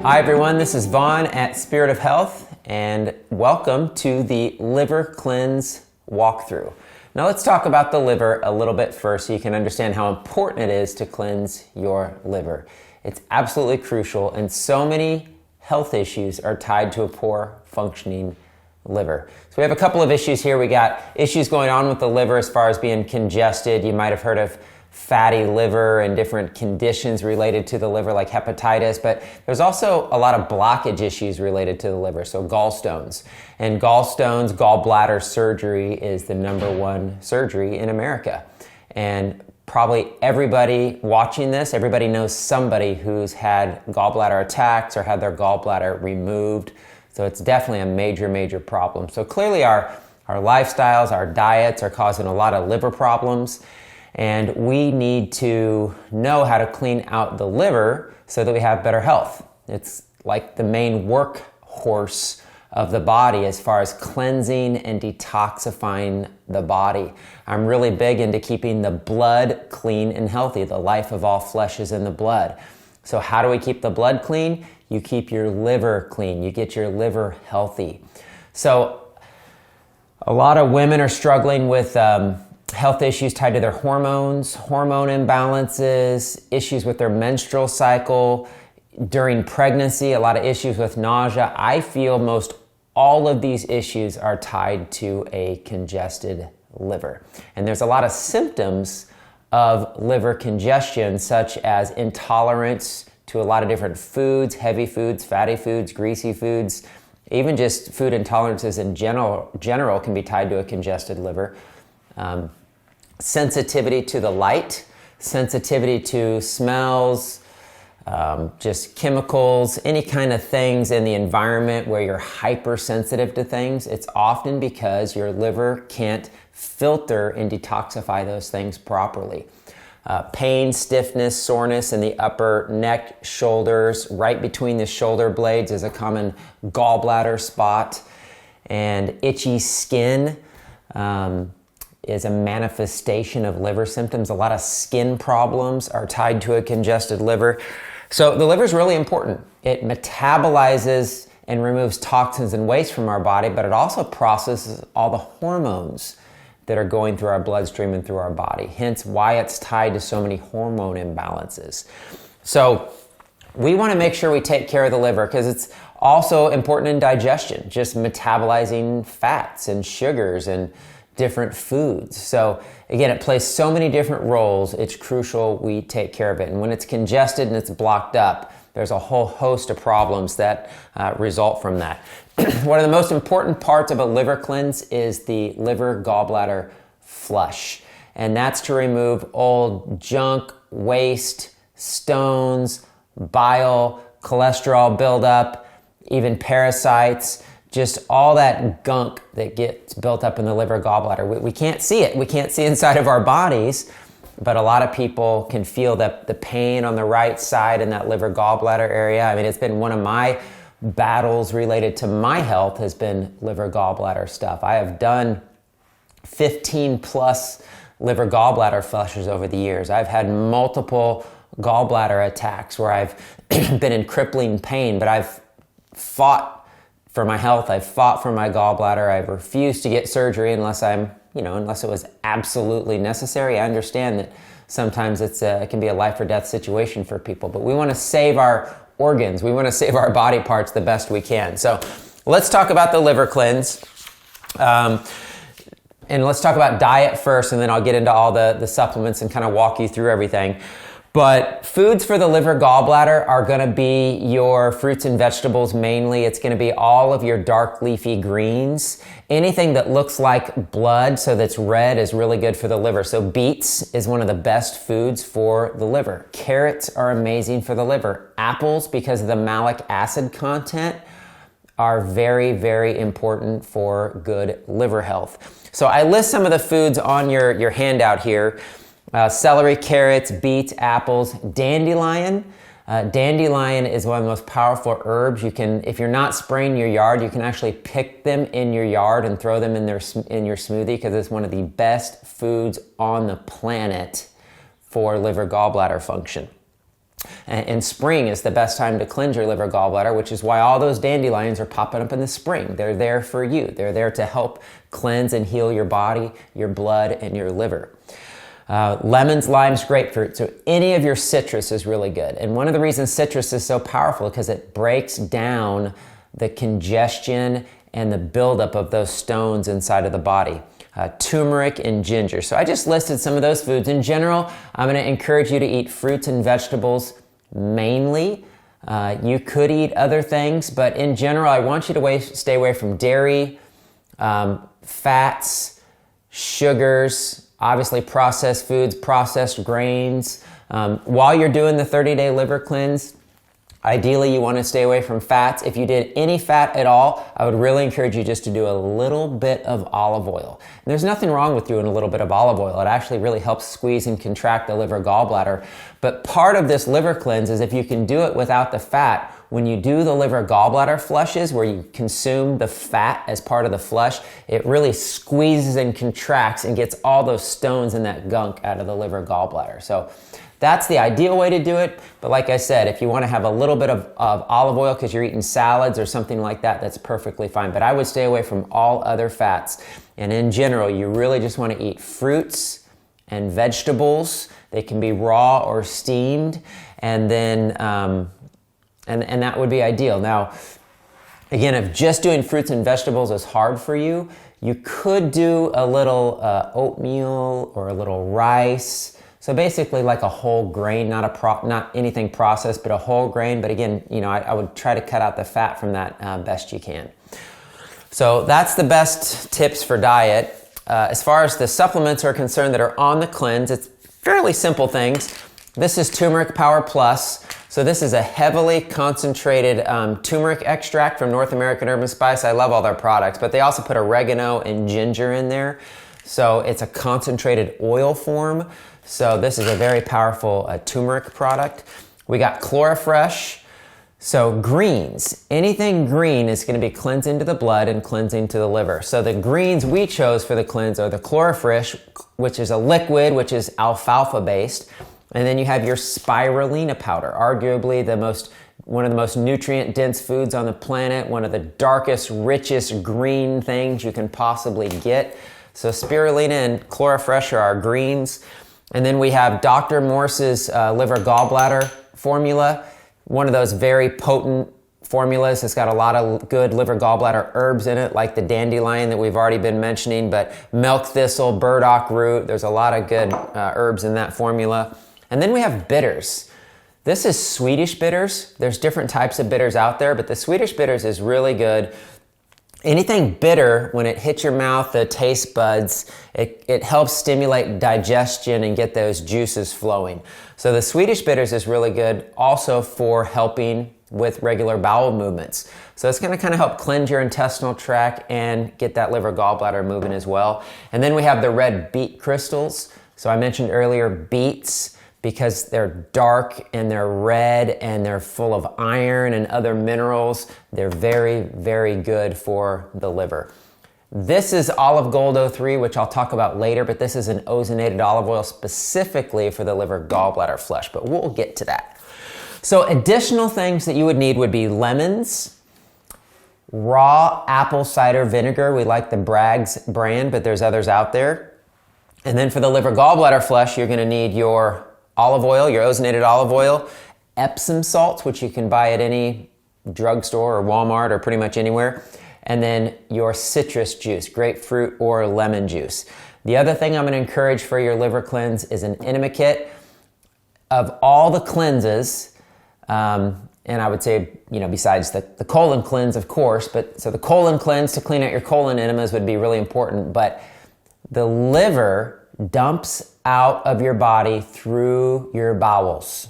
Hi everyone, this is Vaughn at Spirit of Health, and welcome to the Liver Cleanse walkthrough. Now let's talk about the liver a little bit first so you can understand how important it is to cleanse your liver. It's absolutely crucial, and so many health issues are tied to a poor functioning liver. So we have a couple of issues here. We got issues going on with the liver as far as being congested. You might have heard of fatty liver and different conditions related to the liver like hepatitis, but there's also a lot of blockage issues related to the liver, so gallstones. And gallbladder surgery is the #1 surgery in America. And probably everybody watching this, everybody knows somebody who's had gallbladder attacks or had their gallbladder removed. So it's definitely a major, major problem. So clearly our lifestyles, our diets are causing a lot of liver problems. And we need to know how to clean out the liver so that we have better health. It's like the main workhorse of the body as far as cleansing and detoxifying the body. I'm really big into keeping the blood clean and healthy. The life of all flesh is in the blood. So how do we keep the blood clean? You keep your liver clean. You get your liver healthy. So a lot of women are struggling with health issues tied to their hormones, hormone imbalances, issues with their menstrual cycle, during pregnancy, a lot of issues with nausea. I feel most all of these issues are tied to a congested liver. And there's a lot of symptoms of liver congestion, such as intolerance to a lot of different foods, heavy foods, fatty foods, greasy foods. Even just food intolerances in general can be tied to a congested liver. Sensitivity to the light, sensitivity to smells, just chemicals, any kind of things in the environment where you're hypersensitive to things. It's often because your liver can't filter and detoxify those things properly. Pain, stiffness, soreness in the upper neck, shoulders, right between the shoulder blades is a common gallbladder spot. And itchy skin is a manifestation of liver symptoms. A lot of skin problems are tied to a congested liver. So the liver is really important. It metabolizes and removes toxins and waste from our body, but it also processes all the hormones that are going through our bloodstream and through our body. Hence why it's tied to so many hormone imbalances. So we want to make sure we take care of the liver because it's also important in digestion, just metabolizing fats and sugars and different foods. So again, it plays so many different roles. It's crucial we take care of it. And when it's congested and it's blocked up, there's a whole host of problems that result from that. One of the most important parts of a liver cleanse is the liver gallbladder flush. And that's to remove old junk, waste, stones, bile, cholesterol buildup, even parasites, just all that gunk that gets built up in the liver gallbladder. We can't see it. We can't see inside of our bodies, but a lot of people can feel the pain on the right side in that liver gallbladder area. I mean, it's been one of my battles related to my health has been liver gallbladder stuff. I have done 15 plus liver gallbladder flushes over the years. I've had multiple gallbladder attacks where I've been in crippling pain, but I've fought for my health. I've fought for my gallbladder. I've refused to get surgery unless it was absolutely necessary. I understand that sometimes it can be a life or death situation for people, but we want to save our organs. We want to save our body parts the best we can. So let's talk about the liver cleanse. And let's talk about diet first, and then I'll get into all the supplements and kind of walk you through everything. But foods for the liver gallbladder are going to be your fruits and vegetables mainly. It's going to be all of your dark leafy greens. Anything that looks like blood, so that's red, is really good for the liver. So beets is one of the best foods for the liver. Carrots are amazing for the liver. Apples, because of the malic acid content, are very, very important for good liver health. So I list some of the foods on your handout here. Celery, carrots, beets, apples, dandelion. Dandelion is one of the most powerful herbs. You can, if you're not spraying your yard, you can actually pick them in your yard and throw them in your smoothie because it's one of the best foods on the planet for liver gallbladder function. And spring is the best time to cleanse your liver gallbladder, which is why all those dandelions are popping up in the spring. They're there for you. They're there to help cleanse and heal your body, your blood, and your liver. Lemons, limes, grapefruit. So any of your citrus is really good. And one of the reasons citrus is so powerful is because it breaks down the congestion and the buildup of those stones inside of the body. Turmeric and ginger. So I just listed some of those foods. In general, I'm going to encourage you to eat fruits and vegetables mainly. You could eat other things, but in general, I want you to stay away from dairy, fats, sugars, obviously processed foods, processed grains. While you're doing the 30-day liver cleanse, ideally, you want to stay away from fats. If you did any fat at all, I would really encourage you just to do a little bit of olive oil. And there's nothing wrong with doing a little bit of olive oil. It actually really helps squeeze and contract the liver gallbladder. But part of this liver cleanse is if you can do it without the fat, when you do the liver gallbladder flushes, where you consume the fat as part of the flush, it really squeezes and contracts and gets all those stones and that gunk out of the liver gallbladder. So that's the ideal way to do it. But like I said, if you want to have a little bit of olive oil because you're eating salads or something like that, that's perfectly fine. But I would stay away from all other fats. And in general, you really just want to eat fruits and vegetables. They can be raw or steamed. And then, and that would be ideal. Now, again, if just doing fruits and vegetables is hard for you, you could do a little oatmeal or a little rice. So basically like a whole grain, not anything processed, but a whole grain. But again, I would try to cut out the fat from that best you can. So that's the best tips for diet. As far as the supplements are concerned that are on the cleanse, it's fairly simple things. This is Turmeric Power Plus. So this is a heavily concentrated turmeric extract from North American Herb & Spice. I love all their products, but they also put oregano and ginger in there. So it's a concentrated oil form. So this is a very powerful turmeric product. We got Chlorofresh. So greens, anything green is going to be cleansing to the blood and cleansing to the liver. So the greens we chose for the cleanse are the Chlorofresh, which is a liquid, which is alfalfa based. And then you have your spirulina powder, arguably one of the most nutrient dense foods on the planet, one of the darkest, richest green things you can possibly get. So spirulina and Chlorofresh are our greens. And then we have Dr. Morse's liver gallbladder formula, one of those very potent formulas. It's got a lot of good liver gallbladder herbs in it, like the dandelion that we've already been mentioning, but milk thistle, burdock root, there's a lot of good herbs in that formula. And then we have bitters. This is Swedish bitters. There's different types of bitters out there, but the Swedish bitters is really good. Anything bitter, when it hits your mouth, the taste buds, it helps stimulate digestion and get those juices flowing. So the Swedish bitters is really good also for helping with regular bowel movements. So it's going to kind of help cleanse your intestinal tract and get that liver gallbladder moving as well. And then we have the red beet crystals. So I mentioned earlier beets, because they're dark and they're red and they're full of iron and other minerals. They're very, very good for the liver. This is Olive Gold 03, which I'll talk about later, but this is an ozonated olive oil specifically for the liver gallbladder flush, but we'll get to that. So additional things that you would need would be lemons, raw apple cider vinegar. We like the Bragg's brand, but there's others out there. And then for the liver gallbladder flush, you're gonna need your olive oil, your ozonated olive oil, Epsom salts, which you can buy at any drugstore or Walmart or pretty much anywhere, and then your citrus juice, grapefruit or lemon juice. The other thing I'm going to encourage for your liver cleanse is an enema kit. Of all the cleanses, and I would say, besides the colon cleanse, of course, so the colon cleanse to clean out your colon enemas would be really important, but the liver dumps out of your body through your bowels.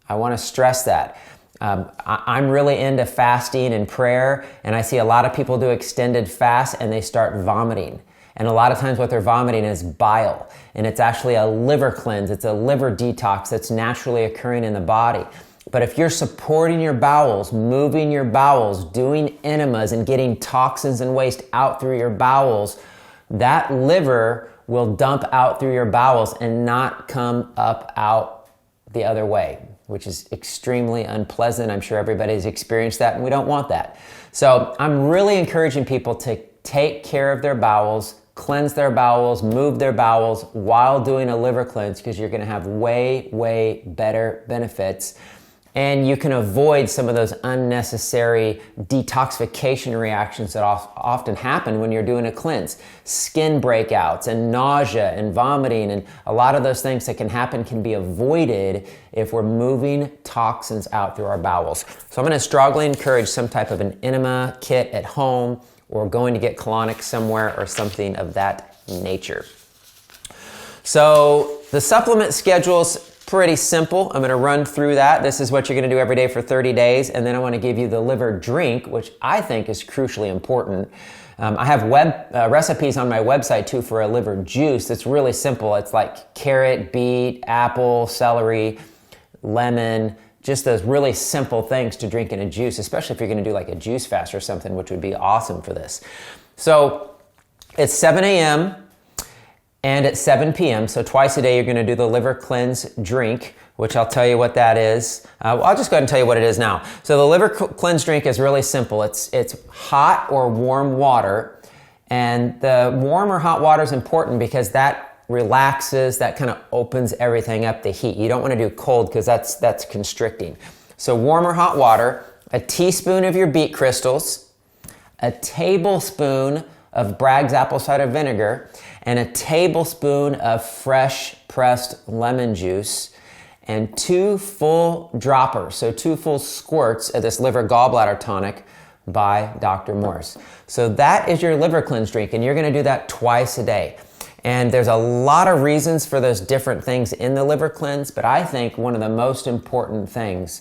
I want to stress that. I'm really into fasting and prayer, and I see a lot of people do extended fasts and they start vomiting. And a lot of times what they're vomiting is bile, and it's actually a liver cleanse. It's a liver detox that's naturally occurring in the body. But if you're supporting your bowels, moving your bowels, doing enemas and getting toxins and waste out through your bowels, that liver will dump out through your bowels and not come up out the other way. which is extremely unpleasant. I'm sure everybody's experienced that, and we don't want that. So I'm really encouraging people to take care of their bowels, cleanse their bowels, move their bowels while doing a liver cleanse, because you're going to have way, way better benefits. And you can avoid some of those unnecessary detoxification reactions that often happen when you're doing a cleanse. Skin breakouts and nausea and vomiting, and a lot of those things that can happen can be avoided if we're moving toxins out through our bowels. So I'm going to strongly encourage some type of an enema kit at home, or going to get colonics somewhere or something of that nature. So the supplement schedule's pretty simple. I'm going to run through that. This is what you're going to do every day for 30 days. And then I want to give you the liver drink, which I think is crucially important. I have recipes on my website too for a liver juice. It's really simple. It's like carrot, beet, apple, celery, lemon, just those really simple things to drink in a juice, especially if you're going to do like a juice fast or something, which would be awesome for this. So it's 7 a.m. and at 7 p.m. So twice a day, you're going to do the liver cleanse drink, which I'll tell you what that is. I'll just go ahead and tell you what it is now. So the liver cleanse drink is really simple. It's hot or warm water. And the warm or hot water is important because that relaxes, that kind of opens everything up, the heat. You don't want to do cold because that's constricting. So warm or hot water, a teaspoon of your beet crystals, a tablespoon of Bragg's apple cider vinegar, and a tablespoon of fresh pressed lemon juice, and 2 full droppers, so 2 full squirts of this liver gallbladder tonic by Dr. Morse. So that is your liver cleanse drink, and you're going to do that twice a day. And there's a lot of reasons for those different things in the liver cleanse, but I think one of the most important things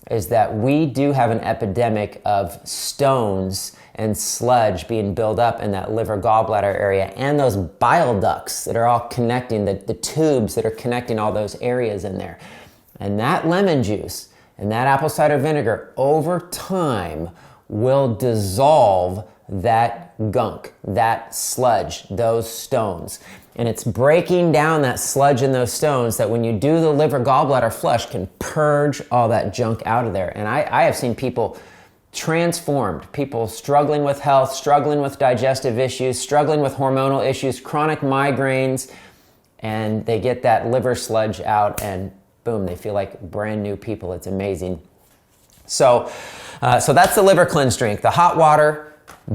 is that we do have an epidemic of stones and sludge being built up in that liver gallbladder area, and those bile ducts that are all connecting, the tubes that are connecting all those areas in there. And that lemon juice and that apple cider vinegar over time will dissolve that gunk, that sludge, those stones. And it's breaking down that sludge and those stones that when you do the liver gallbladder flush can purge all that junk out of there. And I have seen people transformed, people struggling with health, struggling with digestive issues, struggling with hormonal issues, chronic migraines, and they get that liver sludge out and boom, they feel like brand new people. It's amazing. So that's the liver cleanse drink. The hot water,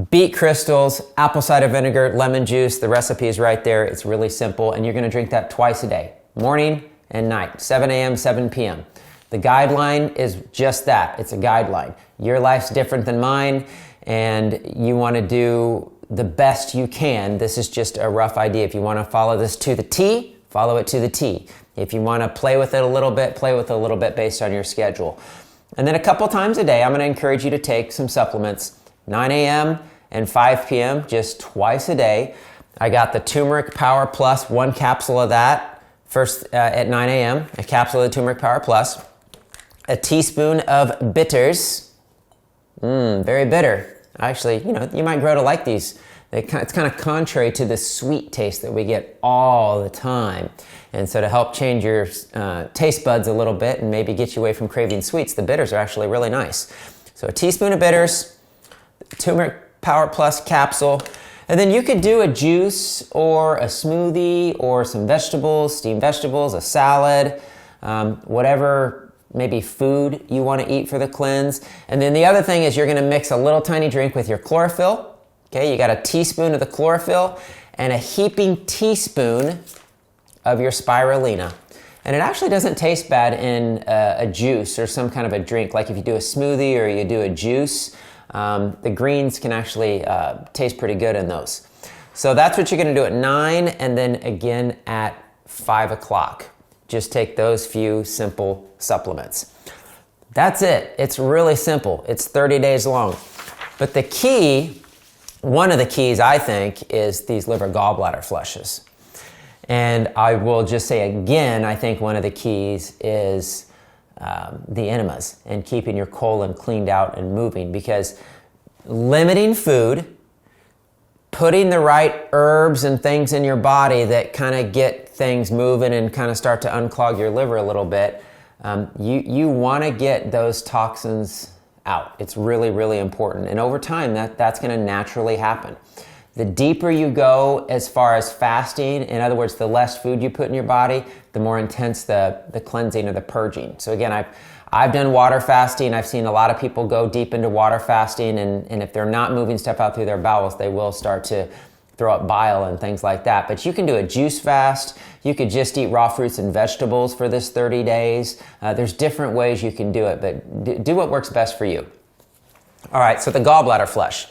beet crystals, apple cider vinegar, lemon juice. The recipe is right there. It's really simple. And you're going to drink that twice a day, morning and night, 7 a.m., 7 p.m. The guideline is just that. It's a guideline. Your life's different than mine, and you want to do the best you can. This is just a rough idea. If you want to follow this to the T, follow it to the T. If you want to play with it a little bit, play with it a little bit based on your schedule. And then a couple times a day, I'm going to encourage you to take some supplements, 9 a.m. and 5 p.m., just twice a day. I got the Turmeric Power Plus, 1 capsule of that, first at 9 a.m., a capsule of the Turmeric Power Plus, a teaspoon of bitters, very bitter. Actually, you might grow to like these. It's kind of contrary to the sweet taste that we get all the time. And so to help change your taste buds a little bit and maybe get you away from craving sweets, the bitters are actually really nice. So a teaspoon of bitters, Turmeric Power Plus capsule, and then you could do a juice or a smoothie or some vegetables, steamed vegetables, a salad, whatever maybe food you want to eat for the cleanse. And then the other thing is you're going to mix a little tiny drink with your chlorophyll. Okay, you got a teaspoon of the chlorophyll and a heaping teaspoon of your spirulina. And it actually doesn't taste bad in a juice or some kind of a drink. Like if you do a smoothie or you do a juice, the greens can actually taste pretty good in those. So that's what you're going to do at 9 and then again at 5 o'clock. Just take those few simple supplements. That's it. It's really simple. It's 30 days long. But the key, one of the keys I think, is these liver gallbladder flushes. And I will just say again, I think one of the keys is the enemas and keeping your colon cleaned out and moving, because limiting food, putting the right herbs and things in your body that kind of get things moving and kind of start to unclog your liver a little bit, You want to get those toxins out. It's really, really important. And over time, that's going to naturally happen. The deeper you go as far as fasting, in other words, the less food you put in your body, the more intense the cleansing or the purging. So again, I've done water fasting. I've seen a lot of people go deep into water fasting, and if they're not moving stuff out through their bowels, they will start to throw up bile and things like that. But you can do a juice fast. You could just eat raw fruits and vegetables for this 30 days. There's different ways you can do it, but do what works best for you. All right, so the gallbladder flush.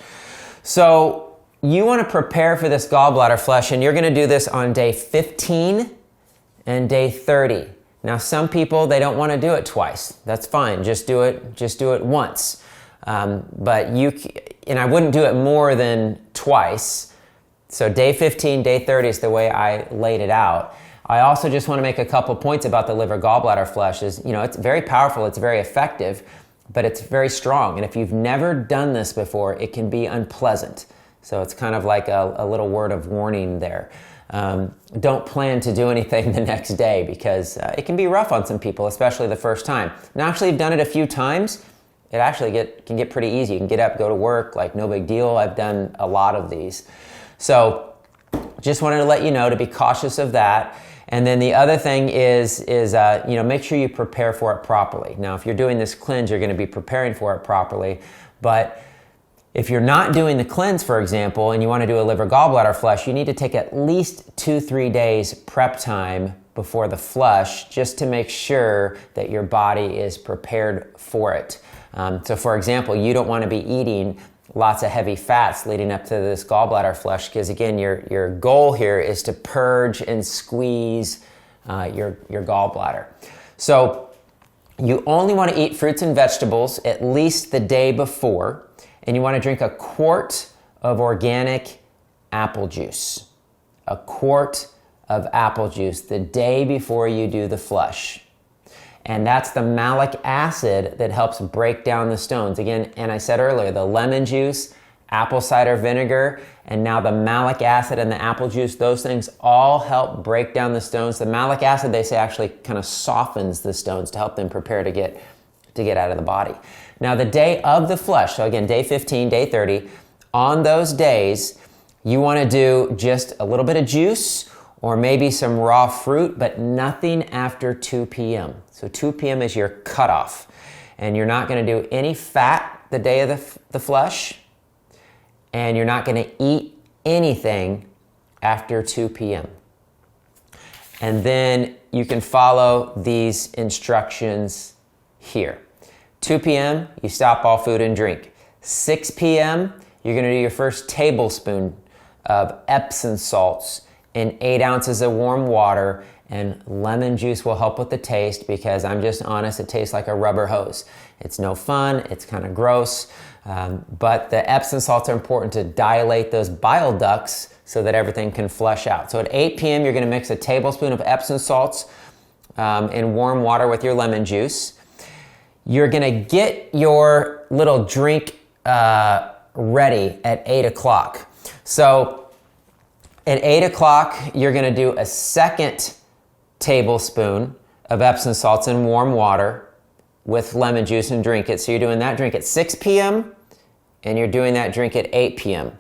So you want to prepare for this gallbladder flush, and you're going to do this on day 15 and day 30. Now, some people, they don't want to do it twice. That's fine. Just do it once. But I wouldn't do it more than twice. So day 15, day 30 is the way I laid it out. I also just want to make a couple points about the liver gallbladder flush. It's very powerful, it's very effective, but it's very strong. And if you've never done this before, it can be unpleasant. So it's kind of like a little word of warning there. Don't plan to do anything the next day because it can be rough on some people, especially the first time. Now, actually, you've done it a few times. It actually can get pretty easy. You can get up, go to work, like no big deal. I've done a lot of these. So just wanted to let you know to be cautious of that. And then the other thing is make sure you prepare for it properly. Now, if you're doing this cleanse, you're going to be preparing for it properly. But if you're not doing the cleanse, for example, and you want to do a liver gallbladder flush, you need to take at least 2-3 days prep time before the flush just to make sure that your body is prepared for it. So for example, you don't want to be eating lots of heavy fats leading up to this gallbladder flush because again, your goal here is to purge and squeeze your gallbladder. So you only want to eat fruits and vegetables at least the day before. And you want to drink a quart of organic apple juice. A quart of apple juice the day before you do the flush. And that's the malic acid that helps break down the stones. Again, and I said earlier, the lemon juice, apple cider vinegar, and now the malic acid and the apple juice, those things all help break down the stones. The malic acid, they say, actually kind of softens the stones to help them prepare to get out of the body. Now, the day of the flush, so again, day 15, day 30, on those days, you want to do just a little bit of juice or maybe some raw fruit, but nothing after 2 p.m. So 2 p.m. is your cutoff. And you're not going to do any fat the day of the flush, and you're not going to eat anything after 2 p.m. And then you can follow these instructions here. 2 p.m., you stop all food and drink. 6 p.m., you're going to do your first tablespoon of Epsom salts in 8 ounces of warm water, and lemon juice will help with the taste because I'm just honest, it tastes like a rubber hose. It's no fun, it's kind of gross, but the Epsom salts are important to dilate those bile ducts so that everything can flush out. So at 8 p.m., you're going to mix a tablespoon of Epsom salts in warm water with your lemon juice. You're going to get your little drink ready at 8 o'clock. So at 8 o'clock, you're going to do a second tablespoon of Epsom salts in warm water with lemon juice and drink it. So you're doing that drink at 6 p.m. and you're doing that drink at 8 p.m.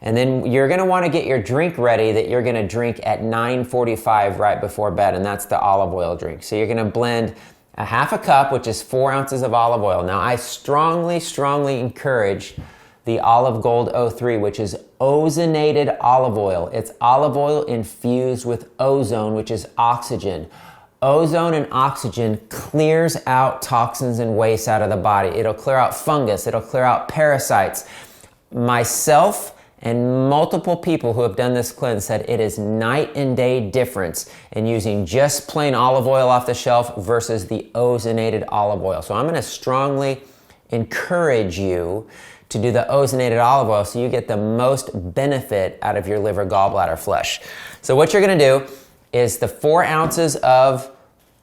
And then you're going to want to get your drink ready that you're going to drink at 9:45 right before bed, and that's the olive oil drink. So you're going to blend a half a cup, which is 4 ounces of olive oil. Now, I strongly encourage the Olive Gold 03, which is ozonated olive oil. It's olive oil infused with ozone, which is oxygen. Ozone and oxygen clears out toxins and waste out of the body. It'll clear out fungus. It'll clear out parasites. Myself and multiple people who have done this cleanse said it is night and day difference in using just plain olive oil off the shelf versus the ozonated olive oil. So I'm going to strongly encourage you to do the ozonated olive oil so you get the most benefit out of your liver gallbladder flush. So what you're going to do is the 4 ounces of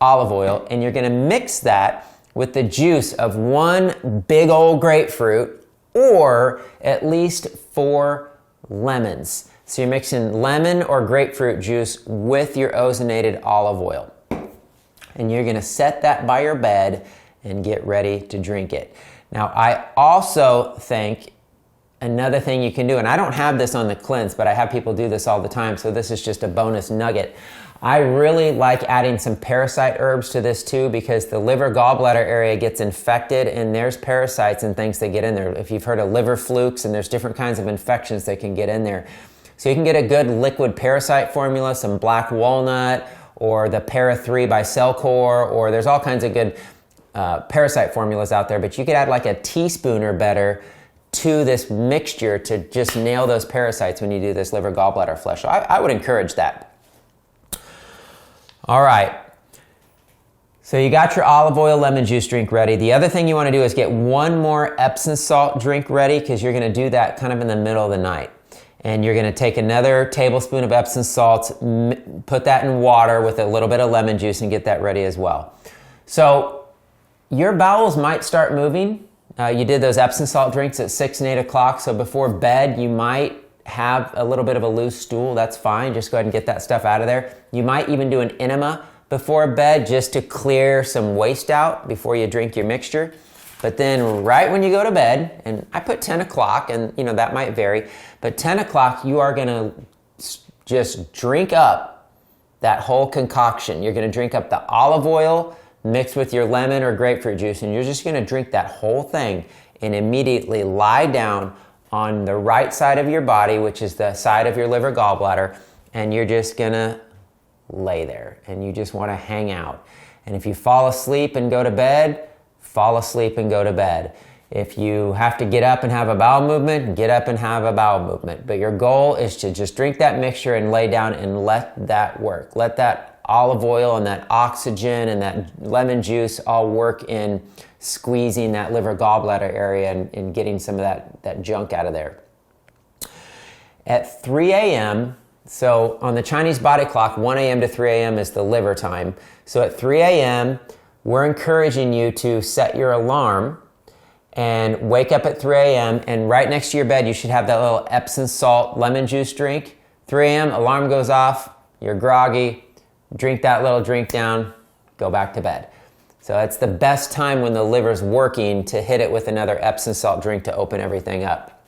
olive oil, and you're going to mix that with the juice of one big old grapefruit or at least 4 lemons. So you're mixing lemon or grapefruit juice with your ozonated olive oil. and you're going to set that by your bed and get ready to drink it. Now, I also think another thing you can do, and I don't have this on the cleanse, but I have people do this all the time, so this is just a bonus nugget. I really like adding some parasite herbs to this too, because the liver gallbladder area gets infected and there's parasites and things that get in there. If you've heard of liver flukes, and there's different kinds of infections that can get in there. So you can get a good liquid parasite formula, some black walnut, or the Para 3 by Cellcore, or there's all kinds of good parasite formulas out there, but you could add like a teaspoon or better to this mixture to just nail those parasites when you do this liver gallbladder flush. So I would encourage that. All right, so you got your olive oil lemon juice drink ready. The other thing you want to do is get one more Epsom salt drink ready, because you're going to do that kind of in the middle of the night. And you're going to take another tablespoon of Epsom salt, put that in water with a little bit of lemon juice, and get that ready as well. So your bowels might start moving. You did those Epsom salt drinks at 6 and 8 o'clock, so before bed you might have a little bit of a loose stool. That's fine. Just go ahead and get that stuff out of there. You might even do an enema before bed just to clear some waste out before you drink your mixture. But then right when you go to bed, and I put 10 o'clock, and that might vary, but 10 o'clock you are going to just drink up that whole concoction. You're going to drink up the olive oil mixed with your lemon or grapefruit juice, and you're just going to drink that whole thing and immediately lie down on the right side of your body, which is the side of your liver gallbladder, and you're just gonna lay there, and you just want to hang out. And if you fall asleep and go to bed, fall asleep and go to bed. If you have to get up and have a bowel movement, get up and have a bowel movement. But your goal is to just drink that mixture and lay down and let that work. Let that olive oil and that oxygen and that lemon juice all work in squeezing that liver gallbladder area and getting some of that junk out of there. At 3 a.m., so on the Chinese body clock, 1 a.m. to 3 a.m. is the liver time. So at 3 a.m., we're encouraging you to set your alarm and wake up at 3 a.m. and right next to your bed, you should have that little Epsom salt lemon juice drink. 3 a.m., alarm goes off, you're groggy, drink that little drink down, go back to bed. So it's the best time when the liver's working to hit it with another Epsom salt drink to open everything up.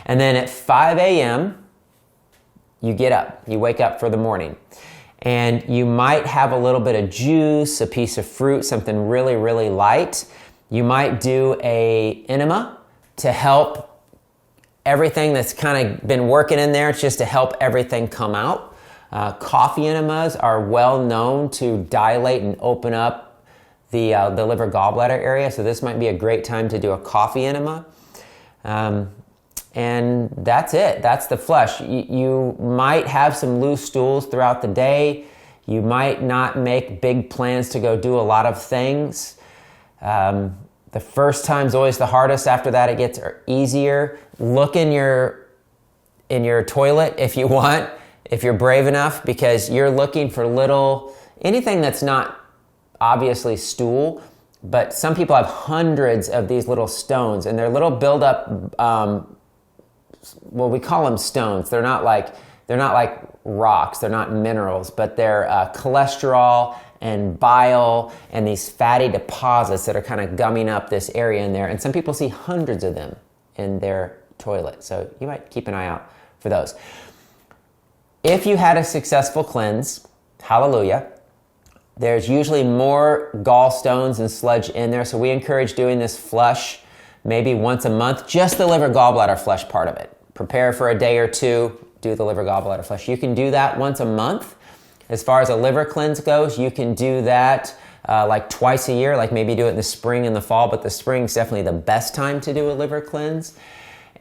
And then at 5 a.m., you get up, you wake up for the morning. And you might have a little bit of juice, a piece of fruit, something really, really light. You might do a enema to help everything that's kind of been working in there. It's just to help everything come out. Coffee enemas are well known to dilate and open up the liver gallbladder area, so this might be a great time to do a coffee enema. And that's it. That's the flush. You might have some loose stools throughout the day. You might not make big plans to go do a lot of things. The first time's always the hardest. After that, it gets easier. Look in your toilet if you want, if you're brave enough, because you're looking for anything that's not obviously stool, but some people have hundreds of these little stones, and they're little buildup, well, we call them stones. They're not like rocks, they're not minerals, but they're cholesterol and bile and these fatty deposits that are kind of gumming up this area in there. And some people see hundreds of them in their toilet. So you might keep an eye out for those. If you had a successful cleanse, hallelujah, there's usually more gallstones and sludge in there. So we encourage doing this flush maybe once a month, just the liver gallbladder flush part of it. Prepare for a day or two, do the liver gallbladder flush. You can do that once a month. As far as a liver cleanse goes, you can do that like twice a year, like maybe do it in the spring and the fall, but the spring's definitely the best time to do a liver cleanse.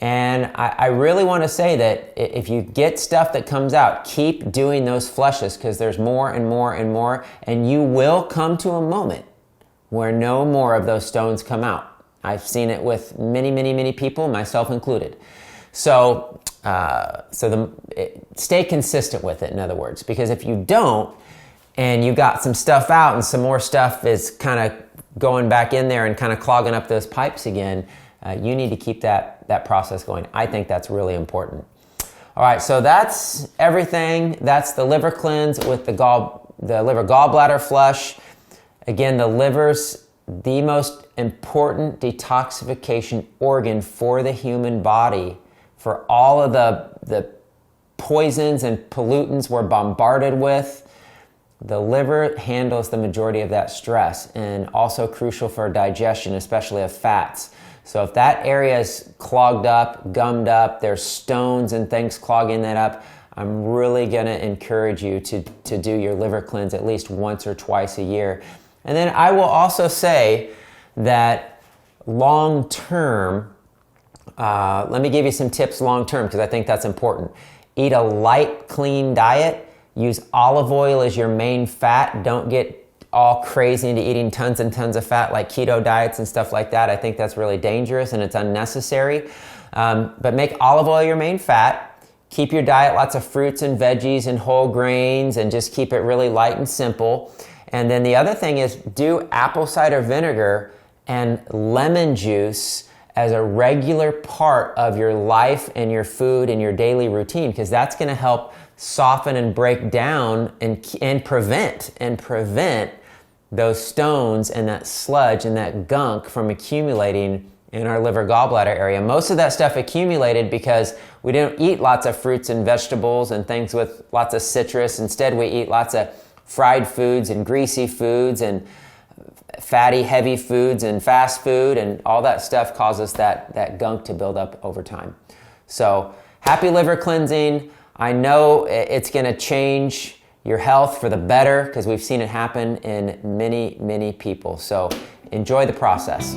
And I really want to say that if you get stuff that comes out, keep doing those flushes, because there's more and more and more, and you will come to a moment where no more of those stones come out. I've seen it with many, many, many people, myself included. So stay consistent with it, in other words, because if you don't, and you got some stuff out and some more stuff is kind of going back in there and kind of clogging up those pipes again, you need to keep that process going. I think that's really important. All right, so that's everything. That's the liver cleanse with the the liver gallbladder flush. Again, the liver's the most important detoxification organ for the human body. For all of the poisons and pollutants we're bombarded with, the liver handles the majority of that stress, and also crucial for digestion, especially of fats. So if that area is clogged up, gummed up, there's stones and things clogging that up, I'm really going to encourage you to do your liver cleanse at least once or twice a year. And then I will also say that long term, let me give you some tips long term because I think that's important. Eat a light, clean diet. Use olive oil as your main fat. Don't get all crazy into eating tons and tons of fat like keto diets and stuff like that. I think that's really dangerous and it's unnecessary. But make olive oil your main fat. Keep your diet lots of fruits and veggies and whole grains, and just keep it really light and simple. And then the other thing is do apple cider vinegar and lemon juice as a regular part of your life and your food and your daily routine, because that's going to help soften and break down and prevent those stones and that sludge and that gunk from accumulating in our liver gallbladder area. Most of that stuff accumulated because we didn't eat lots of fruits and vegetables and things with lots of citrus. Instead, we eat lots of fried foods and greasy foods and fatty, heavy foods and fast food, and all that stuff causes that gunk to build up over time. So happy liver cleansing. I know it's going to change your health for the better because we've seen it happen in many, many people. So enjoy the process.